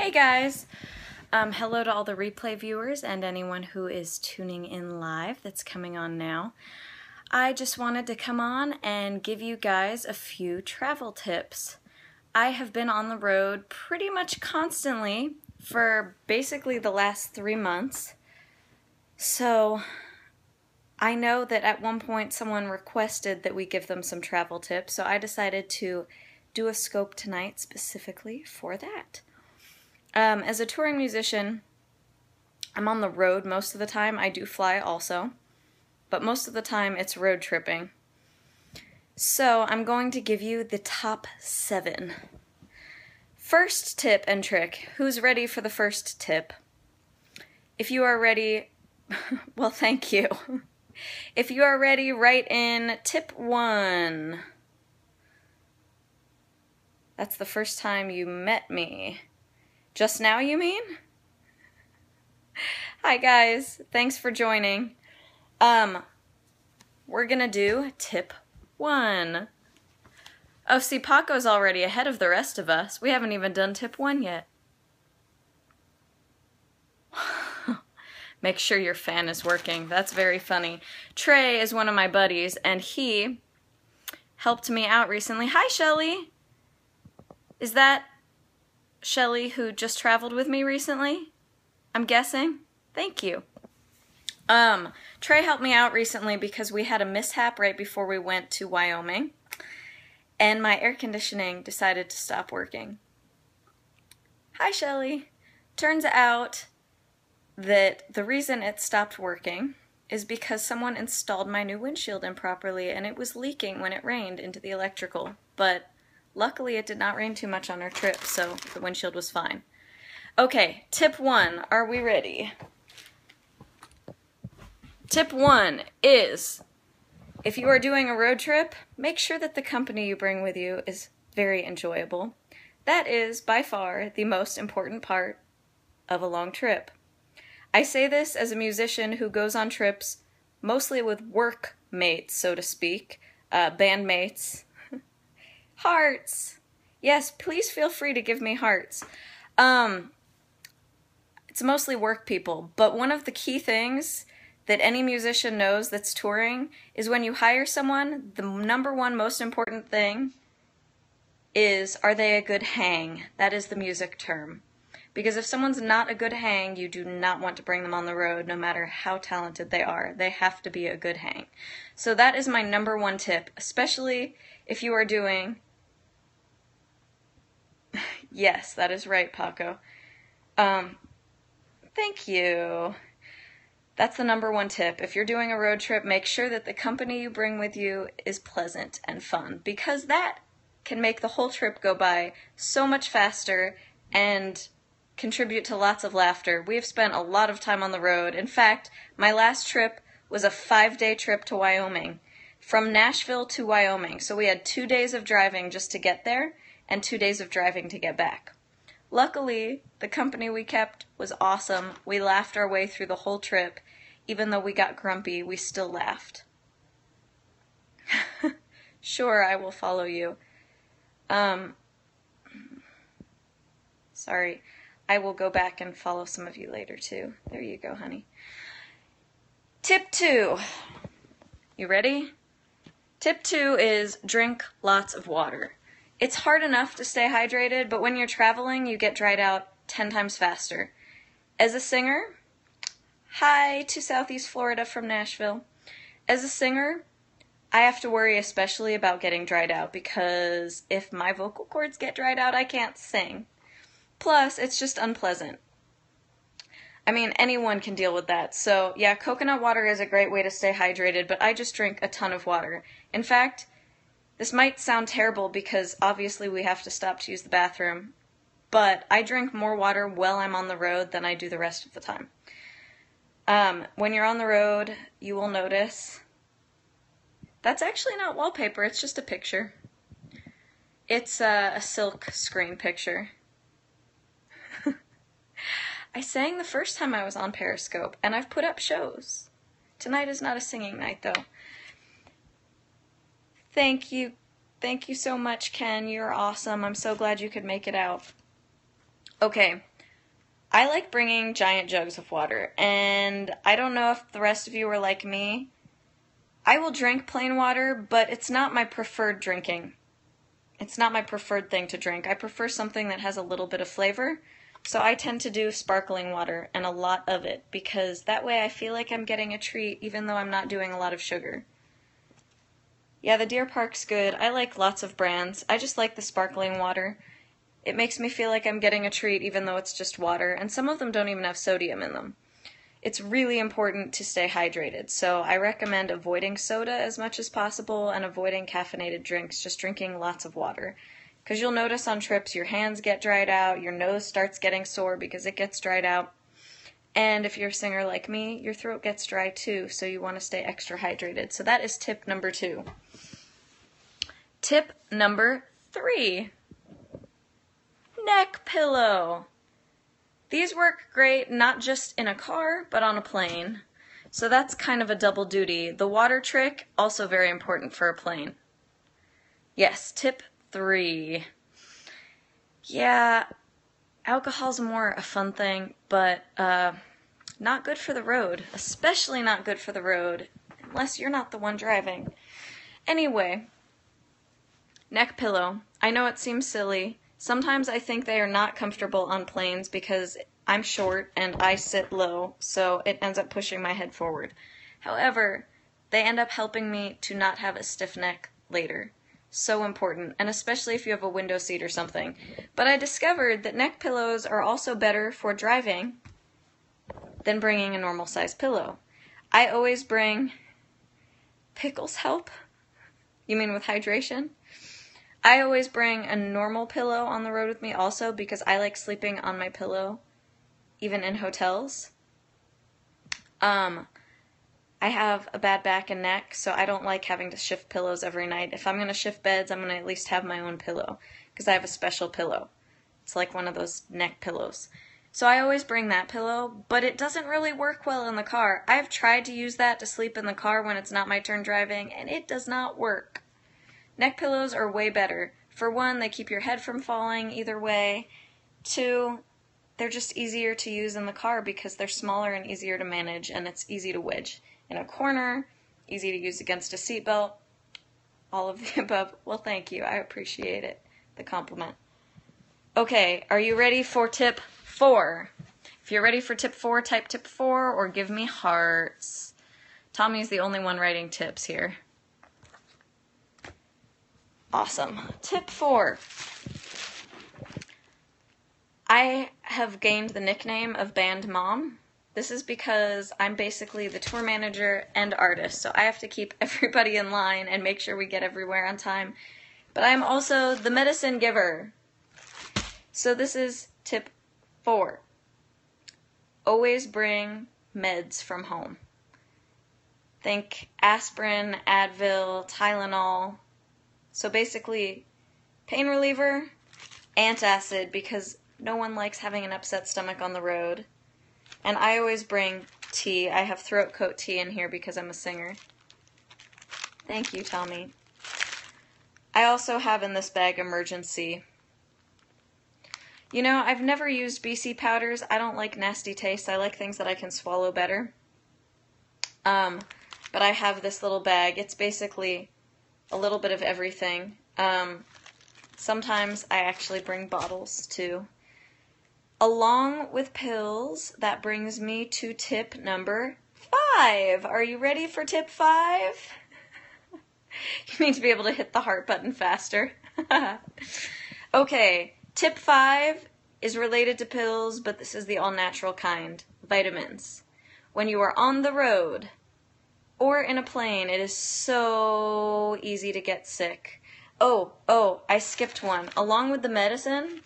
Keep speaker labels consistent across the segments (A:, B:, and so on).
A: Hey guys! Hello to all the replay viewers and anyone who is tuning in live that's coming on now. I just wanted to come on and give you guys a few travel tips. I have been on the road pretty much constantly for basically the last 3 months. So I know that at one point someone requested that we give them some travel tips, so I decided to do a scope tonight specifically for that. As a touring musician, I'm on the road most of the time. I do fly also, but most of the time it's road tripping. So I'm going to give you the top 7. First tip and trick. Who's ready for the first tip? If you are ready, well, thank you. If you are ready, write in tip 1. That's the first time you met me. Just now, you mean? Hi guys, thanks for joining. We're gonna do tip 1. Oh, see, Paco's already ahead of the rest of us. We haven't even done tip 1 yet. Make sure your fan is working. That's very funny. Trey is one of my buddies, and he helped me out recently. Hi, Shelly! Is that Shelly who just traveled with me recently? I'm guessing? Thank you. Trey helped me out recently because we had a mishap right before we went to Wyoming, and my air conditioning decided to stop working. Hi, Shelly. Turns out that the reason it stopped working is because someone installed my new windshield improperly, and it was leaking when it rained into the electrical, but luckily it did not rain too much on our trip, so the windshield was fine. Okay, tip 1. Are we ready? Tip 1 is, if you are doing a road trip, make sure that the company you bring with you is very enjoyable. That is, by far, the most important part of a long trip. I say this as a musician who goes on trips mostly with work mates, so to speak, bandmates. Hearts! Yes, please feel free to give me hearts. It's mostly work people, but one of the key things that any musician knows that's touring is when you hire someone, the number one most important thing is, are they a good hang? That is the music term. Because if someone's not a good hang, you do not want to bring them on the road, no matter how talented they are. They have to be a good hang. So that is my number 1 tip, especially if you are doing... Yes, that is right, Paco. Thank you. That's the number 1 tip. If you're doing a road trip, make sure that the company you bring with you is pleasant and fun, because that can make the whole trip go by so much faster and contribute to lots of laughter. We have spent a lot of time on the road. In fact, my last trip was a 5-day trip to Wyoming, from Nashville to Wyoming. So we had 2 days of driving just to get there, and 2 days of driving to get back. Luckily, the company we kept was awesome. We laughed our way through the whole trip. Even though we got grumpy, we still laughed. Sure, I will follow you. Sorry. I will go back and follow some of you later, too. There you go, honey. Tip 2. You ready? Tip 2 is drink lots of water. It's hard enough to stay hydrated, but when you're traveling, you get dried out 10 times faster. As a singer, hi to Southeast Florida from Nashville. As a singer, I have to worry especially about getting dried out, because if my vocal cords get dried out, I can't sing. Plus, it's just unpleasant. I mean, anyone can deal with that. So, yeah, coconut water is a great way to stay hydrated, but I just drink a ton of water. In fact, this might sound terrible because obviously we have to stop to use the bathroom, but I drink more water while I'm on the road than I do the rest of the time. When you're on the road, you will notice that's actually not wallpaper, it's just a picture. It's a silk screen picture. I sang the first time I was on Periscope, and I've put up shows. Tonight is not a singing night, though. Thank you. Thank you so much, Ken. You're awesome. I'm so glad you could make it out. Okay, I like bringing giant jugs of water, and I don't know if the rest of you are like me. I will drink plain water, but it's not my preferred drinking. It's not my preferred thing to drink. I prefer something that has a little bit of flavor, so I tend to do sparkling water, and a lot of it, because that way I feel like I'm getting a treat even though I'm not doing a lot of sugar. Yeah, the Deer Park's good. I like lots of brands. I just like the sparkling water. It makes me feel like I'm getting a treat even though it's just water, and some of them don't even have sodium in them. It's really important to stay hydrated, so I recommend avoiding soda as much as possible and avoiding caffeinated drinks, just drinking lots of water. Because you'll notice on trips your hands get dried out, your nose starts getting sore because it gets dried out, and if you're a singer like me, your throat gets dry too, so you want to stay extra hydrated. So that is tip number 2. Tip number 3. Neck pillow. These work great not just in a car, but on a plane. So that's kind of a double duty. The water trick, also very important for a plane. Yes, tip 3. Yeah, alcohol's more a fun thing, but not good for the road. Especially not good for the road, unless you're not the one driving. Anyway, neck pillow. I know it seems silly. Sometimes I think they are not comfortable on planes because I'm short and I sit low, so it ends up pushing my head forward. However, they end up helping me to not have a stiff neck later. So important, and especially if you have a window seat or something. But I discovered that neck pillows are also better for driving than bringing a normal size pillow. I always bring... Pickles help? You mean with hydration? I always bring a normal pillow on the road with me also because I like sleeping on my pillow, even in hotels. I have a bad back and neck, so I don't like having to shift pillows every night. If I'm going to shift beds, I'm going to at least have my own pillow because I have a special pillow. It's like one of those neck pillows. So I always bring that pillow, but it doesn't really work well in the car. I've tried to use that to sleep in the car when it's not my turn driving, and it does not work. Neck pillows are way better. For one, they keep your head from falling either way. 2, they're just easier to use in the car because they're smaller and easier to manage, and it's easy to wedge in a corner, easy to use against a seatbelt, all of the above. Well, thank you. I appreciate it, the compliment. Okay, are you ready for tip 4? If you're ready for tip 4, type tip 4 or give me hearts. Tommy's the only one writing tips here. Awesome. Tip 4. I have gained the nickname of Band Mom. This is because I'm basically the tour manager and artist, so I have to keep everybody in line and make sure we get everywhere on time. But I'm also the medicine giver. So this is tip 4. Always bring meds from home. Think aspirin, Advil, Tylenol. So basically, pain reliever, antacid, because no one likes having an upset stomach on the road. And I always bring tea. I have throat coat tea in here because I'm a singer. Thank you, Tommy. I also have in this bag emergency. You know, I've never used BC powders. I don't like nasty taste. I like things that I can swallow better. But I have this little bag. It's basically a little bit of everything. Sometimes I actually bring bottles too. Along with pills, that brings me to tip number 5. Are you ready for tip 5? You need to be able to hit the heart button faster. Okay, tip 5 is related to pills, but this is the all-natural kind. Vitamins. When you are on the road or in a plane, it is so easy to get sick. Oh, I skipped one. Along with the medicine,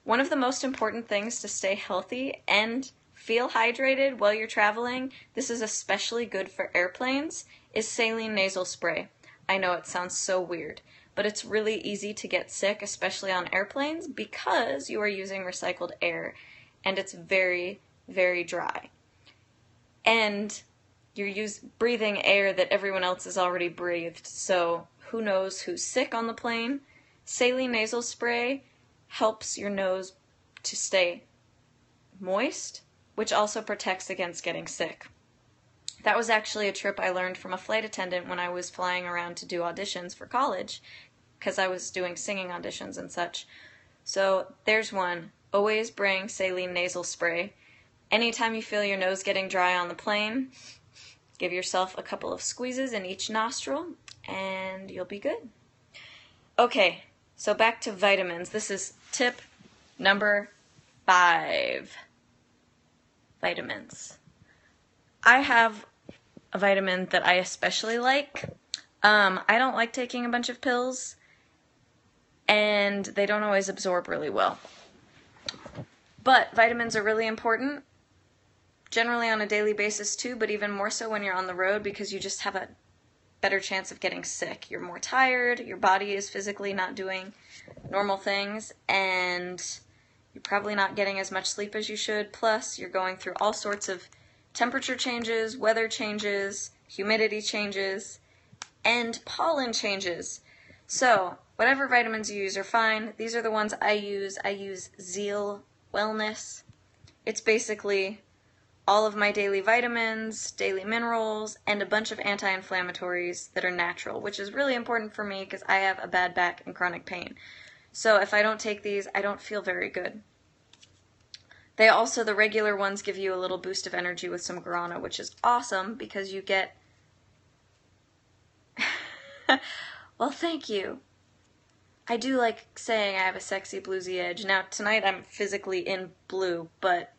A: one of the most important things to stay healthy and feel hydrated while you're traveling, this is especially good for airplanes, is saline nasal spray. I know it sounds so weird, but it's really easy to get sick, especially on airplanes, because you are using recycled air, and it's very, very dry. And you're breathing air that everyone else has already breathed, so who knows who's sick on the plane? Saline nasal spray helps your nose to stay moist, which also protects against getting sick. That was actually a trip I learned from a flight attendant when I was flying around to do auditions for college, because I was doing singing auditions and such. So there's one. Always bring saline nasal spray. Anytime you feel your nose getting dry on the plane, give yourself a couple of squeezes in each nostril, and you'll be good. Okay, so back to vitamins. This is tip number 5. Vitamins. I have a vitamin that I especially like. I don't like taking a bunch of pills, and they don't always absorb really well. But vitamins are really important, generally on a daily basis too, but even more so when you're on the road, because you just have a better chance of getting sick. You're more tired, your body is physically not doing normal things, and you're probably not getting as much sleep as you should. Plus, you're going through all sorts of temperature changes, weather changes, humidity changes, and pollen changes. So, whatever vitamins you use are fine. These are the ones I use. I use Zeal Wellness. It's basically all of my daily vitamins, daily minerals, and a bunch of anti-inflammatories that are natural, which is really important for me because I have a bad back and chronic pain. So if I don't take these, I don't feel very good. They also, the regular ones, give you a little boost of energy with some guarana, which is awesome because you get... Well, thank you. I do like saying I have a sexy bluesy edge. Now, tonight I'm physically in blue, but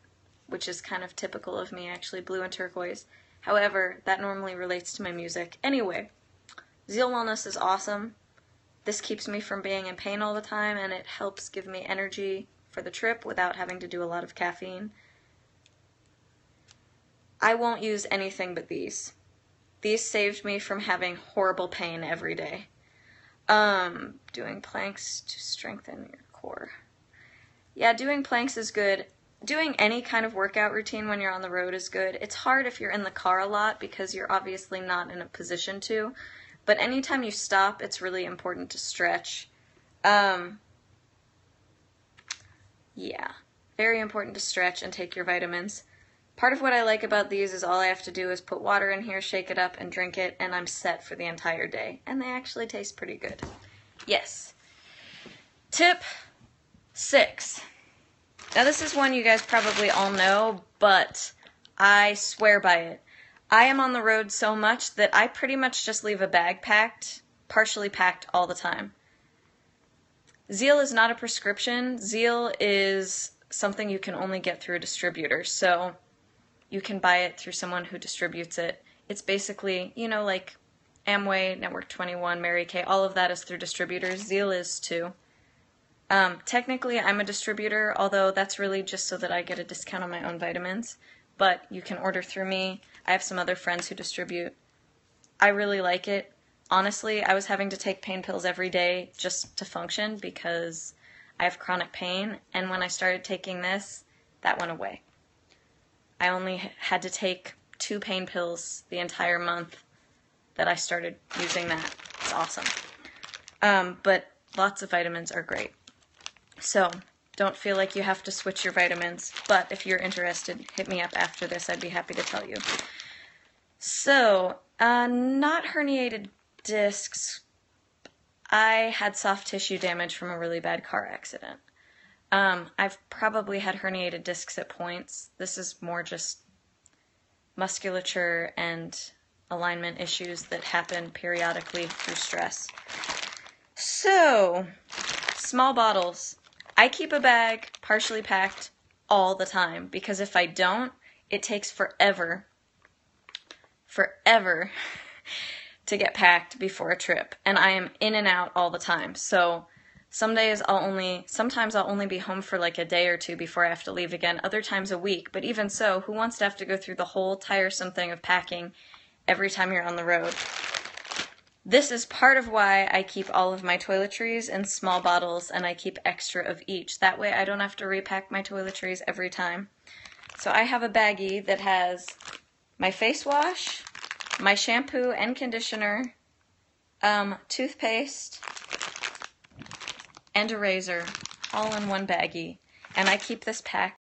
A: which is kind of typical of me, actually, blue and turquoise. However, that normally relates to my music. Anyway, Zeal Wellness is awesome. This keeps me from being in pain all the time, and it helps give me energy for the trip without having to do a lot of caffeine. I won't use anything but these. These saved me from having horrible pain every day. Doing planks to strengthen your core. Yeah, doing planks is good. Doing any kind of workout routine when you're on the road is good. It's hard if you're in the car a lot because you're obviously not in a position to. But anytime you stop, it's really important to stretch. Yeah, very important to stretch and take your vitamins. Part of what I like about these is all I have to do is put water in here, shake it up, and drink it, and I'm set for the entire day. And they actually taste pretty good. Yes. Tip 6. Now this is one you guys probably all know, but I swear by it. I am on the road so much that I pretty much just leave a bag packed, partially packed all the time. Zeal is not a prescription. Zeal is something you can only get through a distributor, so you can buy it through someone who distributes it. It's basically, you know, like Amway, Network 21, Mary Kay, all of that is through distributors. Zeal is too. Technically, I'm a distributor, although that's really just so that I get a discount on my own vitamins. But you can order through me. I have some other friends who distribute. I really like it. Honestly, I was having to take pain pills every day just to function because I have chronic pain. And when I started taking this, that went away. I only had to take 2 pain pills the entire month that I started using that. It's awesome. But lots of vitamins are great. So, don't feel like you have to switch your vitamins, but if you're interested, hit me up after this. I'd be happy to tell you. So, not herniated discs. I had soft tissue damage from a really bad car accident. I've probably had herniated discs at points. This is more just musculature and alignment issues that happen periodically through stress. So, small bottles. I keep a bag partially packed all the time because if I don't, it takes forever to get packed before a trip. And I am in and out all the time. So sometimes I'll only be home for like a day or two before I have to leave again, other times a week. But even so, who wants to have to go through the whole tiresome thing of packing every time you're on the road? This is part of why I keep all of my toiletries in small bottles and I keep extra of each. That way I don't have to repack my toiletries every time. So I have a baggie that has my face wash, my shampoo and conditioner, toothpaste, and a razor, all in one baggie. And I keep this packed